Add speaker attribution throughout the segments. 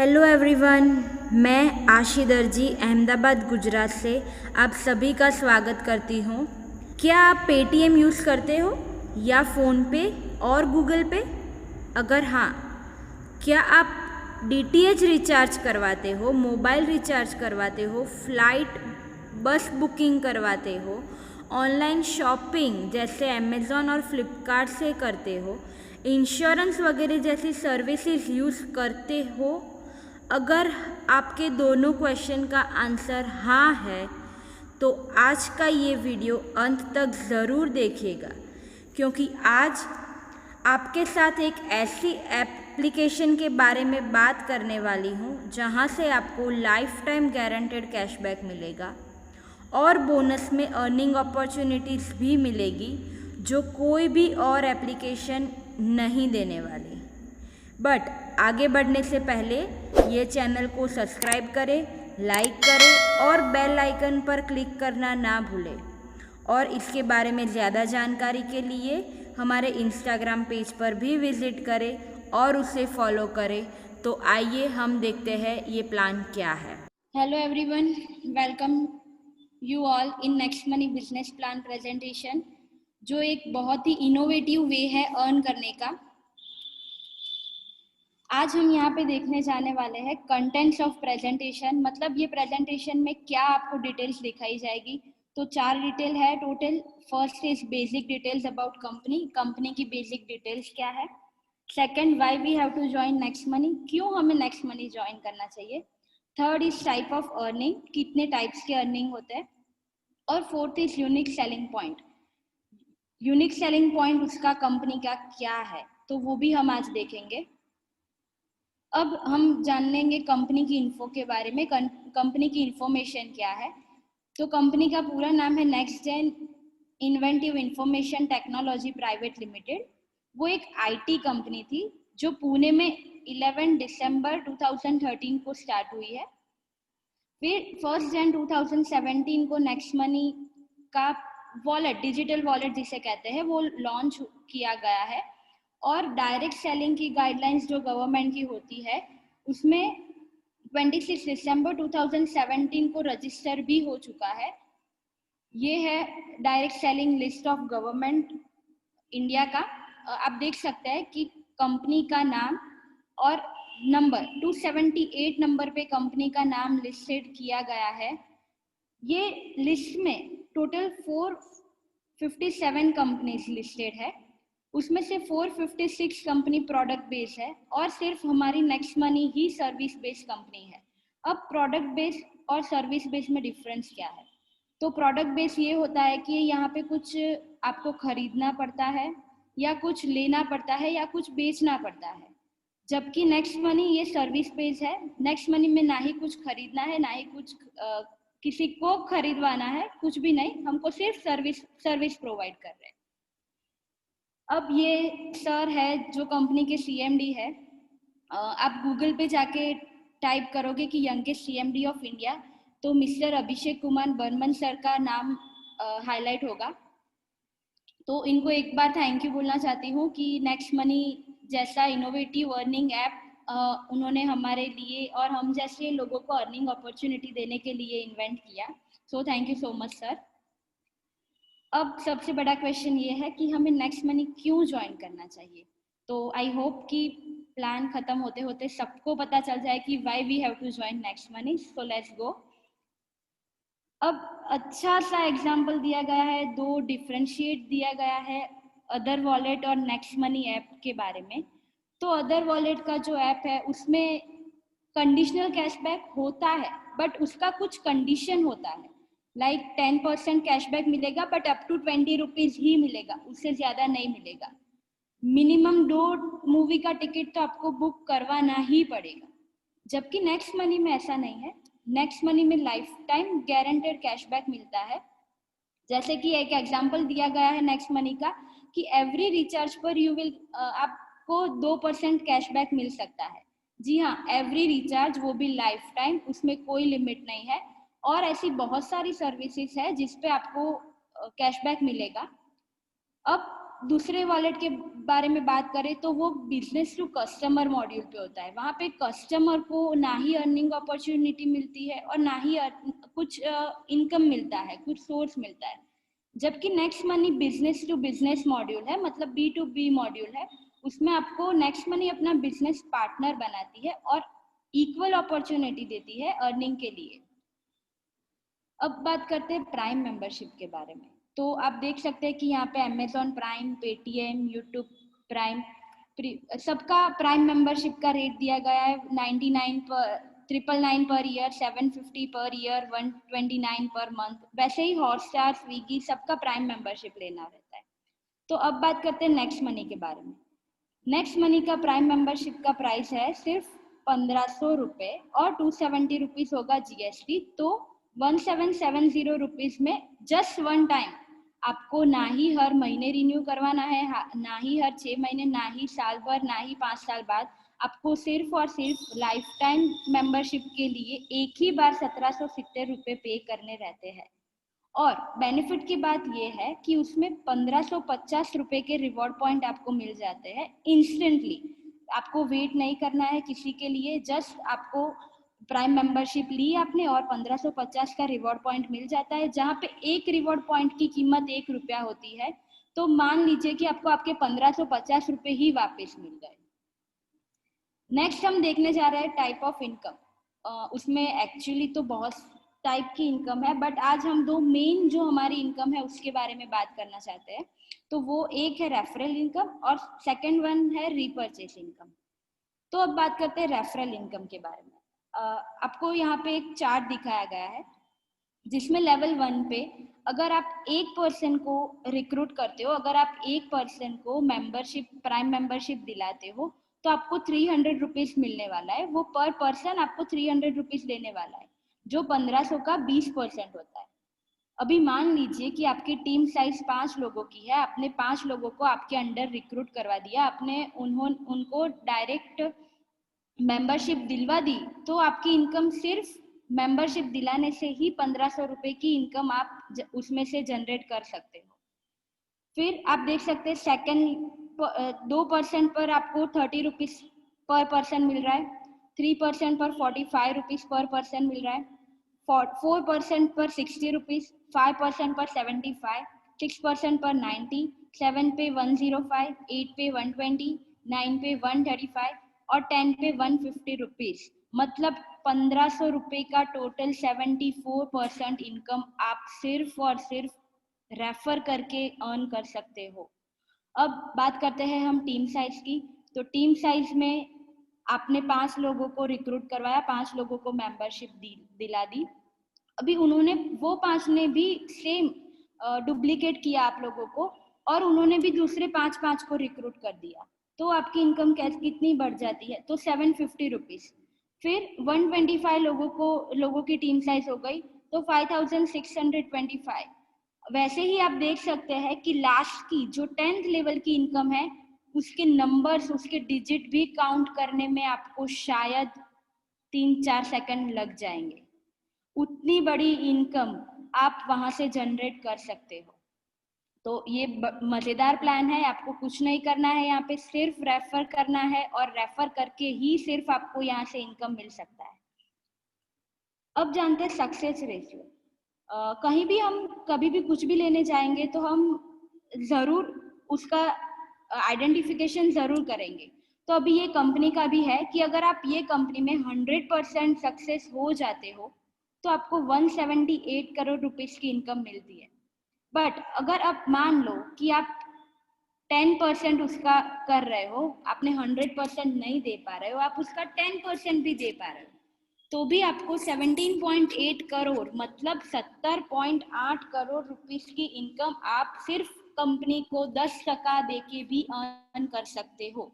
Speaker 1: Hello everyone, मैं आशी दर्जी अहमदाबाद गुजरात से आप सभी का स्वागत करती हूँ। क्या आप पेटीएम यूज़ करते हो या फ़ोनपे और गूगल पे? अगर हाँ, क्या आप डीटीएच रिचार्ज करवाते हो, मोबाइल रिचार्ज करवाते हो, फ्लाइट बस बुकिंग करवाते हो, ऑनलाइन शॉपिंग जैसे अमेज़ॉन और फ्लिपकार्ट से करते हो, इंश्योरेंस वगैरह जैसी सर्विसेज यूज़ करते हो? अगर आपके दोनों क्वेश्चन का आंसर हाँ है तो आज का ये वीडियो अंत तक ज़रूर देखिएगा, क्योंकि आज आपके साथ एक ऐसी एप्लीकेशन के बारे में बात करने वाली हूँ जहाँ से आपको लाइफ टाइम गारंटेड कैशबैक मिलेगा और बोनस में अर्निंग अपॉर्चुनिटीज़ भी मिलेगी जो कोई भी और एप्लीकेशन नहीं देने वाली। बट आगे बढ़ने से पहले ये चैनल को सब्सक्राइब करें, लाइक करें और बेल आइकन पर क्लिक करना ना भूलें। और इसके बारे में ज़्यादा जानकारी के लिए हमारे इंस्टाग्राम पेज पर भी विज़िट करें और उसे फॉलो करें। तो आइए हम देखते हैं ये प्लान क्या है।
Speaker 2: Hello everyone, welcome you all in next money business plan presentation, जो एक बहुत ही इनोवेटिव वे है अर्न करने का। आज हम यहाँ पे देखने जाने वाले हैं कंटेंट्स ऑफ प्रेजेंटेशन, मतलब ये प्रेजेंटेशन में क्या आपको डिटेल्स दिखाई जाएगी। तो 4 डिटेल है total. First is basic details about company की बेसिक डिटेल्स क्या है। Second, why we have to join next money, क्यों हमें नेक्स्ट मनी ज्वाइन करना चाहिए। Third is type of earning, कितने टाइप्स के अर्निंग होते हैं। और fourth is unique selling point. Unique selling point उसका कंपनी का क्या है, तो वो भी हम आज देखेंगे। अब हम जान लेंगे कंपनी की इन्फो के बारे में। कंपनी की इन्फॉर्मेशन क्या है। तो कंपनी का पूरा नाम है next gen inventive information technology private limited. वो एक आईटी कंपनी थी जो पुणे में 11 दिसंबर 2013 को स्टार्ट हुई है। फिर 1 जनवरी 2017 को नेक्स्ट मनी का वॉलेट, डिजिटल वॉलेट जिसे कहते हैं, वो लॉन्च किया गया है। और डायरेक्ट सेलिंग की गाइडलाइंस जो गवर्नमेंट की होती है उसमें 26 दिसंबर 2017 को रजिस्टर भी हो चुका है। ये है direct selling list of government India का। आप देख सकते हैं कि कंपनी का नाम और नंबर 278 नंबर पे कंपनी का नाम लिस्टेड किया गया है। ये लिस्ट में टोटल 457 कंपनीज लिस्टेड है, उसमें से 456 कंपनी प्रोडक्ट बेस्ड है और सिर्फ हमारी नेक्स्ट मनी ही सर्विस बेस्ड कंपनी है। अब प्रोडक्ट बेस्ड और सर्विस बेस्ड में डिफरेंस क्या है। तो प्रोडक्ट बेस्ड ये होता है कि यहाँ पे कुछ आपको खरीदना पड़ता है या कुछ लेना पड़ता है या कुछ बेचना पड़ता है, जबकि नेक्स्ट मनी ये सर्विस बेस्ड है। नेक्स्ट मनी में ना ही कुछ खरीदना है, ना ही कुछ किसी को खरीदवाना है, कुछ भी नहीं, हमको सिर्फ सर्विस प्रोवाइड कर रहे हैं। अब ये सर है जो कंपनी के सीएमडी है। आप गूगल पे जाके टाइप करोगे कि यंगेस्ट सीएमडी ऑफ इंडिया, तो मिस्टर अभिषेक कुमार बर्मन सर का नाम हाईलाइट होगा। तो इनको एक बार थैंक यू बोलना चाहती हूँ कि नेक्स्ट मनी जैसा इनोवेटिव अर्निंग ऐप उन्होंने हमारे लिए और हम जैसे लोगों को अर्निंग अपॉर्चुनिटी देने के लिए इन्वेंट किया। So thank you so much sir. अब सबसे बड़ा क्वेश्चन ये है कि हमें नेक्स्ट मनी क्यों ज्वाइन करना चाहिए। तो आई होप कि प्लान खत्म होते होते सबको पता चल जाए कि why we have to join next money. So let's go. अब अच्छा सा एग्जाम्पल दिया गया है, 2 डिफ्रेंशिएट दिया गया है अदर वॉलेट और नेक्स्ट मनी ऐप के बारे में। तो अदर वॉलेट का जो ऐप है उसमें कंडीशनल कैशबैक होता है, बट उसका कुछ कंडीशन होता है। लाइक 10% कैशबैक मिलेगा, बट अप टू 20 रुपीज ही मिलेगा, उससे ज़्यादा नहीं मिलेगा। मिनिमम 2 मूवी का टिकट तो आपको बुक करवाना ही पड़ेगा, जबकि नेक्स्ट मनी में ऐसा नहीं है। नेक्स्ट मनी में लाइफ टाइम गारंटेड कैशबैक मिलता है। जैसे कि एक एग्जांपल दिया गया है नेक्स्ट मनी का कि एवरी रिचार्ज पर यू विल आपको 2% कैशबैक मिल सकता है। जी हाँ, एवरी रिचार्ज, वो भी लाइफ टाइम, उसमें कोई लिमिट नहीं है। और ऐसी बहुत सारी सर्विसेज है जिस पे आपको कैशबैक मिलेगा। अब दूसरे वॉलेट के बारे में बात करें तो वो बिजनेस टू कस्टमर मॉड्यूल पे होता है। वहाँ पे कस्टमर को ना ही अर्निंग अपॉर्चुनिटी मिलती है और ना ही कुछ इनकम मिलता है, कुछ सोर्स मिलता है। जबकि next money business to business module है, मतलब B2B मॉड्यूल है। उसमें आपको नेक्स्ट मनी अपना बिजनेस पार्टनर बनाती है और इक्वल अपॉर्चुनिटी देती है अर्निंग के लिए। अब बात करते हैं प्राइम मेंबरशिप के बारे में। तो आप देख सकते हैं कि यहाँ पे Amazon prime, Paytm, YouTube prime, सबका प्राइम मेंबरशिप का रेट दिया गया है 999 per year, 750 per year, 129 per month. वैसे ही हॉटस्टार, स्विगी सबका प्राइम मेंबरशिप लेना रहता है। तो अब बात करते हैं नेक्स्ट मनी के बारे में। नेक्स्ट मनी का प्राइम मेंबरशिप का प्राइस है सिर्फ 1500 रुपये और 270 रुपीज़ होगा GST। तो 1770 रुपीज़ में जस्ट वन टाइम, आपको ना ही हर महीने रिन्यू करवाना है, ना ही हर 6 महीने, ना ही साल भर, ना ही 5 साल बाद। आपको सिर्फ और सिर्फ लाइफ टाइम मेंबरशिप के लिए एक ही बार 1770 रुपये पे करने रहते हैं। और बेनिफिट की बात ये है कि उसमें 1550 रुपये के रिवॉर्ड पॉइंट आपको मिल जाते हैं इंस्टेंटली। आपको वेट नहीं करना है किसी के लिए, जस्ट आपको प्राइम मेंबरशिप ली आपने और 1550 का रिवॉर्ड पॉइंट मिल जाता है। जहाँ पे एक रिवॉर्ड पॉइंट की कीमत 1 रुपया होती है, तो मान लीजिए कि आपको आपके 1550 रुपये ही वापस मिल गए। नेक्स्ट हम देखने जा रहे हैं टाइप ऑफ इनकम। उसमें एक्चुअली तो बहुत टाइप की इनकम है, बट आज हम दो मेन जो हमारी इनकम है उसके बारे में बात करना चाहते हैं। तो वो एक है रेफरल इनकम और सेकंड वन है रीपर्चेस इनकम। तो अब बात करते हैं रेफरल इनकम के बारे में। आपको यहाँ पे एक चार्ट दिखाया गया है जिसमें लेवल 1 पे अगर आप एक पर्सन को रिक्रूट करते हो, अगर आप एक पर्सन को मेंबरशिप, प्राइम मेंबरशिप दिलाते हो, तो आपको 300 रुपीज़ मिलने वाला है। वो पर पर्सन आपको 300 रुपीज़ देने वाला है, जो 1500 का 20% होता है। अभी मान लीजिए कि आपकी टीम साइज 5 लोगों की है, आपने 5 लोगों को आपके अंडर रिक्रूट करवा दिया, आपने उनको डायरेक्ट मेंबरशिप दिलवा दी, तो आपकी इनकम सिर्फ मेंबरशिप दिलाने से ही 1500 रुपये की इनकम आप उसमें से जनरेट कर सकते हो। फिर आप देख सकते हैं सेकंड 2% पर आपको 30 रुपीज़ पर पर्सन मिल रहा है, 3% पर 45 रुपीज़ पर पर्सन मिल रहा है, 4% पर 60 रुपीज़, 5% पर 75, 6% पर 90, 7 पे 105, 8 पे 120, 9 पे 135 और 10 पे 150 रुपीज़। मतलब 1500 रुपये का टोटल 74% इनकम आप सिर्फ और सिर्फ रेफर करके अर्न कर सकते हो। अब बात करते हैं हम टीम साइज की। तो टीम साइज में आपने 5 लोगों को रिक्रूट करवाया, 5 लोगों को मेंबरशिप दिला दी। अभी उन्होंने, वो 5 ने भी सेम डुप्लीकेट किया आप लोगों को और उन्होंने भी दूसरे 5 को रिक्रूट कर दिया, तो आपकी इनकम कितनी बढ़ जाती है? तो 750 रुपीज़। फिर 125 लोगों की टीम साइज हो गई, तो 5625। वैसे ही आप देख सकते हैं कि लास्ट की जो 10th लेवल की इनकम है, उसके नंबर्स, उसके डिजिट भी काउंट करने में आपको शायद 3-4 सेकंड लग जाएंगे। उतनी बड़ी इनकम आप वहां से जनरेट कर सकते हो। तो ये मजेदार प्लान है, आपको कुछ नहीं करना है, यहाँ पे सिर्फ रेफर करना है और रेफर करके ही सिर्फ आपको यहाँ से इनकम मिल सकता है। अब जानते हैं सक्सेस रेशियो। कहीं भी हम कभी भी कुछ भी लेने जाएंगे तो हम ज़रूर उसका आइडेंटिफिकेशन ज़रूर करेंगे। तो अभी ये कंपनी का भी है कि अगर आप ये कंपनी में 100% सक्सेस हो जाते हो तो आपको 178 करोड़ रुपीस की इनकम मिलती है। बट अगर आप मान लो कि आप 10% उसका कर रहे हो, आपने 100% नहीं दे पा रहे हो, आप उसका 10% भी दे पा रहे हो, तो भी आपको 17.8 करोड़ मतलब 70.8 करोड़ रुपीस की इनकम आप सिर्फ कंपनी को 10% देके भी अर्न कर सकते हो।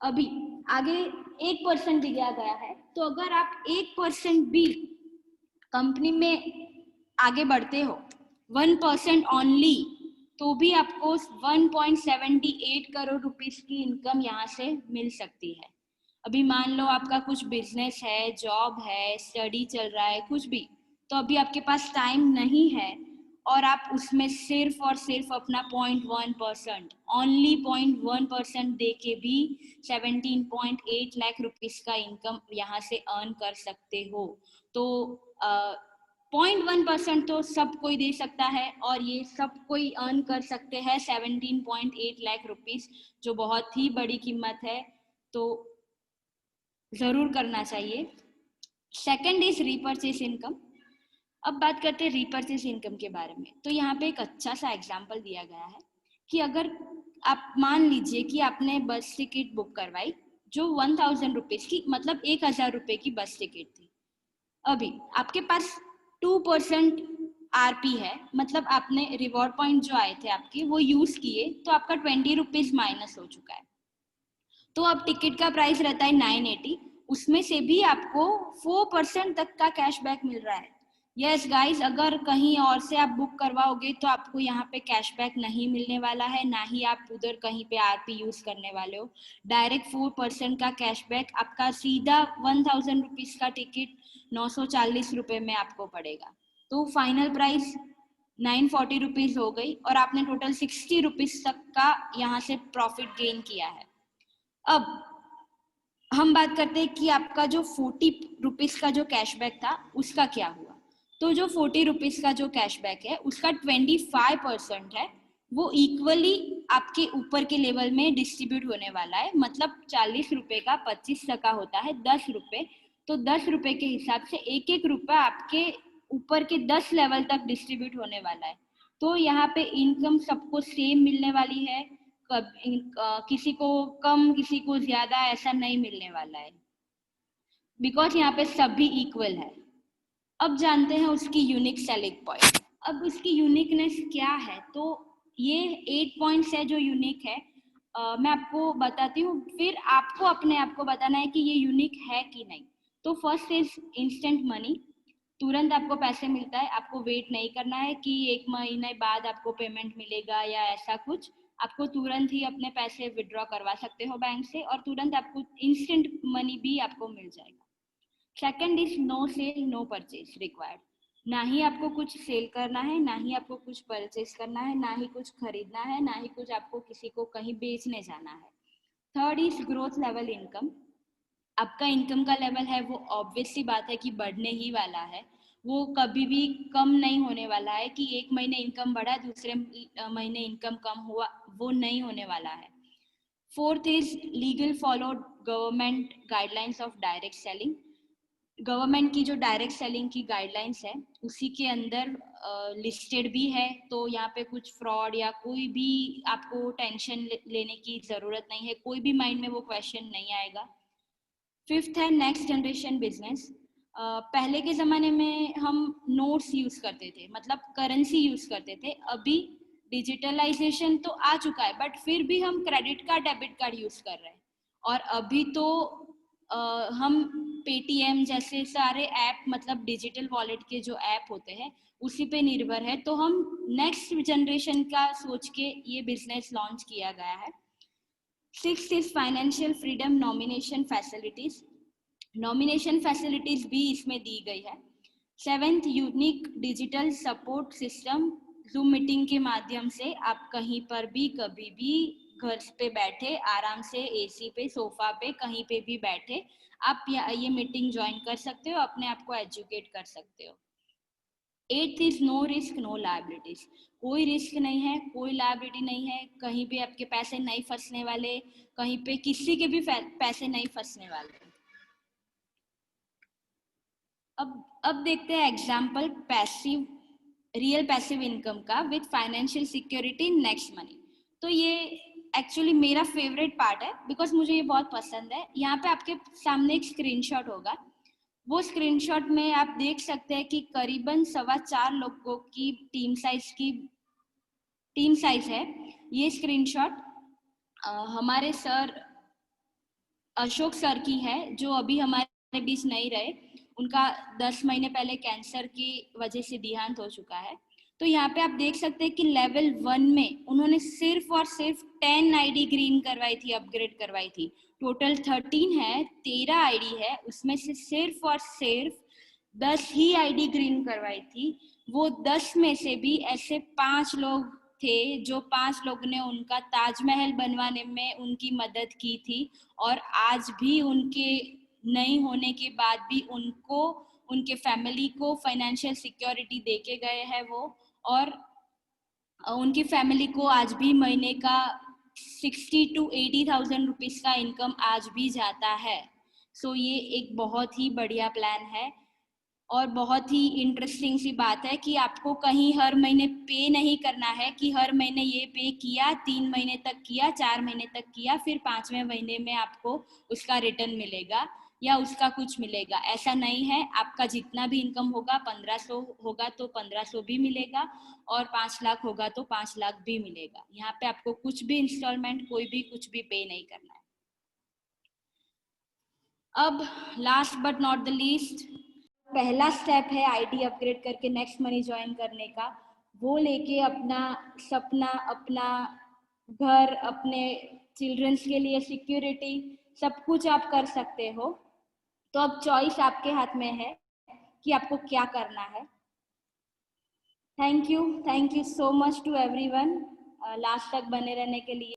Speaker 2: अभी आगे 1% दिया गया है, तो अगर आप 1% भी कंपनी में आगे बढ़ते हो, 1% ओनली, तो भी आपको 1.78 करोड़ रुपीस की इनकम यहाँ से मिल सकती है। अभी मान लो आपका कुछ बिजनेस है, जॉब है, स्टडी चल रहा है, कुछ भी, तो अभी आपके पास टाइम नहीं है और आप उसमें सिर्फ और सिर्फ अपना 0.1%, ओनली 0.1% दे के भी 17.8 लाख रुपीस का इनकम यहाँ से अर्न कर सकते हो। तो 0.1% तो सब कोई दे सकता है और ये सब कोई अर्न कर सकते हैं 17.8 लाख रुपीस, जो बहुत ही बड़ी कीमत है, तो जरूर करना चाहिए। Second is repurchase income. अब बात करते हैं रीपर्चेस इनकम के बारे में। तो यहाँ पे एक अच्छा सा एग्जांपल दिया गया है कि अगर आप मान लीजिए कि आपने बस टिकट बुक करवाई जो 1000 रुपीज की, मतलब 1000 रुपए की बस टिकट थी। अभी आपके पास 2% आरपी है, मतलब आपने रिवॉर्ड पॉइंट जो आए थे आपके वो यूज किए, तो आपका 20 रुपीज माइनस हो चुका है। तो अब टिकट का प्राइस रहता है 980, उसमें से भी आपको 4% तक का कैशबैक मिल रहा है। यस गाइस, अगर कहीं और से आप बुक करवाओगे तो आपको यहाँ पे कैशबैक नहीं मिलने वाला है, ना ही आप उधर कहीं पे आरपी यूज करने वाले हो। डायरेक्ट 4% का कैशबैक आपका सीधा 1000 रुपीज का टिकट 940 रुपए में आपको पड़ेगा। तो फाइनल प्राइस 940 रुपीज हो गई और आपने टोटल 60 रुपीज तक का यहाँ से प्रॉफिट गेन किया है। अब हम बात करते हैं कि आपका जो 40 रुपीज का जो कैशबैक था उसका क्या हुआ। तो जो 40 रुपीज का जो कैशबैक है उसका 25% है, वो इक्वली आपके ऊपर के लेवल में डिस्ट्रीब्यूट होने वाला है। मतलब 40 रुपए का 25% होता है 10 रुपए, तो 10 रुपए के हिसाब से एक एक रुपया आपके ऊपर के 10 लेवल तक डिस्ट्रीब्यूट होने वाला है। तो यहाँ पे इनकम सबको सेम मिलने वाली है, किसी को कम किसी को ज्यादा ऐसा नहीं मिलने वाला है, बिकॉज यहाँ पे सभी इक्वल है। अब जानते हैं उसकी यूनिक सेलिंग पॉइंट। अब उसकी यूनिकनेस क्या है, तो ये 8 पॉइंट्स है जो यूनिक है। मैं आपको बताती हूँ, फिर आपको अपने आप को बताना है कि ये यूनिक है कि नहीं। तो फर्स्ट इज इंस्टेंट मनी, तुरंत आपको पैसे मिलता है, आपको वेट नहीं करना है कि 1 महीने बाद आपको पेमेंट मिलेगा या ऐसा कुछ। आपको तुरंत ही अपने पैसे विड्रॉ करवा सकते हो बैंक से और तुरंत आपको इंस्टेंट मनी भी आपको मिल जाएगा। Second is no sale no purchase required, ना ही आपको कुछ सेल करना है, ना ही आपको कुछ परचेज करना है, ना ही कुछ खरीदना है, ना ही कुछ आपको किसी को कहीं बेचने जाना है। Third is growth level income. आपका इनकम का लेवल है वो ऑब्वियस सी बात है कि बढ़ने ही वाला है, वो कभी भी कम नहीं होने वाला है कि एक महीने इनकम बढ़ा दूसरे महीने इनकम कम हुआ, वो नहीं होने वाला है। Fourth is legal follow government guidelines of direct selling. Government की जो डायरेक्ट सेलिंग की गाइडलाइंस है उसी के अंदर लिस्टेड भी है, तो यहाँ पे कुछ फ्रॉड या कोई भी आपको टेंशन लेने की जरूरत नहीं है, कोई भी माइंड में वो क्वेश्चन नहीं आएगा। फिफ्थ है नेक्स्ट जनरेशन बिजनेस। पहले के ज़माने में हम नोट्स यूज़ करते थे, मतलब करेंसी यूज़ करते थे। अभी डिजिटलाइजेशन तो आ चुका है, बट फिर भी हम credit card debit card use कर रहे हैं। और अभी तो हम पेटीएम जैसे सारे ऐप, मतलब डिजिटल वॉलेट के जो ऐप होते हैं उसी पे निर्भर है। तो हम नेक्स्ट जनरेशन का सोच के ये बिजनेस लॉन्च किया गया है। Sixth is financial freedom nomination facilities. Nomination facilities भी इसमें दी गई है। Seventh unique digital support system. Zoom meeting के माध्यम से आप कहीं पर भी कभी भी घर पे बैठे आराम से एसी पे सोफा पे कहीं पे भी बैठे आप ये मीटिंग ज्वाइन कर सकते हो, अपने आप को एजुकेट कर सकते हो। Eighth is no risk no liabilities. कोई रिस्क नहीं है, कोई लायबिलिटी नहीं है, कहीं भी आपके पैसे नहीं फंसने वाले, कहीं पे किसी के भी पैसे नहीं फंसने वाले। अब देखते हैं example passive real passive income का with financial security next money. तो ये एक्चुअली मेरा फेवरेट पार्ट है, बिकॉज मुझे ये बहुत पसंद है। यहाँ पे आपके सामने एक स्क्रीनशॉट होगा, वो स्क्रीनशॉट में आप देख सकते हैं कि करीबन 4.25 लोगों की टीम साइज है। ये स्क्रीनशॉट हमारे सर अशोक सर की है, जो अभी हमारे बीच नहीं रहे। उनका 10 महीने पहले कैंसर की वजह से देहांत हो चुका है। तो यहाँ पे आप देख सकते हैं कि लेवल 1 में उन्होंने सिर्फ और सिर्फ 10 आईडी ग्रीन करवाई थी, अपग्रेड करवाई थी। टोटल 13 है, 13 आईडी है, उसमें से सिर्फ और सिर्फ 10 ही आईडी ग्रीन करवाई थी। वो 10 में से भी ऐसे 5 लोग थे जो 5 लोगों ने उनका ताजमहल बनवाने में उनकी मदद की थी, और आज भी उनके नहीं होने के बाद भी उनको, उनके फैमिली को फाइनेंशियल सिक्योरिटी दे के गए हैं वो। और उनकी फैमिली को आज भी महीने का 60 to 80,000 रुपीज़ का इनकम आज भी जाता है। सो ये एक बहुत ही बढ़िया प्लान है। और बहुत ही इंटरेस्टिंग सी बात है कि आपको कहीं हर महीने पे नहीं करना है कि हर महीने ये पे किया, 3 महीने तक किया, 4 महीने तक किया, फिर 5वें महीने में आपको उसका रिटर्न मिलेगा या उसका कुछ मिलेगा। ऐसा नहीं है, आपका जितना भी इनकम होगा, 1500 होगा तो 1500 भी मिलेगा, और 5 लाख होगा तो 5 लाख भी मिलेगा। यहाँ पे आपको कुछ भी इंस्टॉलमेंट, कोई भी कुछ भी पे नहीं करना है। अब last but not the least, पहला स्टेप है आईडी अपग्रेड करके नेक्स्ट मनी ज्वाइन करने का। वो लेके अपना सपना, अपना घर, अपने चिल्ड्रंस के लिए सिक्योरिटी, सब कुछ आप कर सकते हो। तो अब चॉइस आपके हाथ में है कि आपको क्या करना है। Thank you so much to everyone last तक बने रहने के लिए।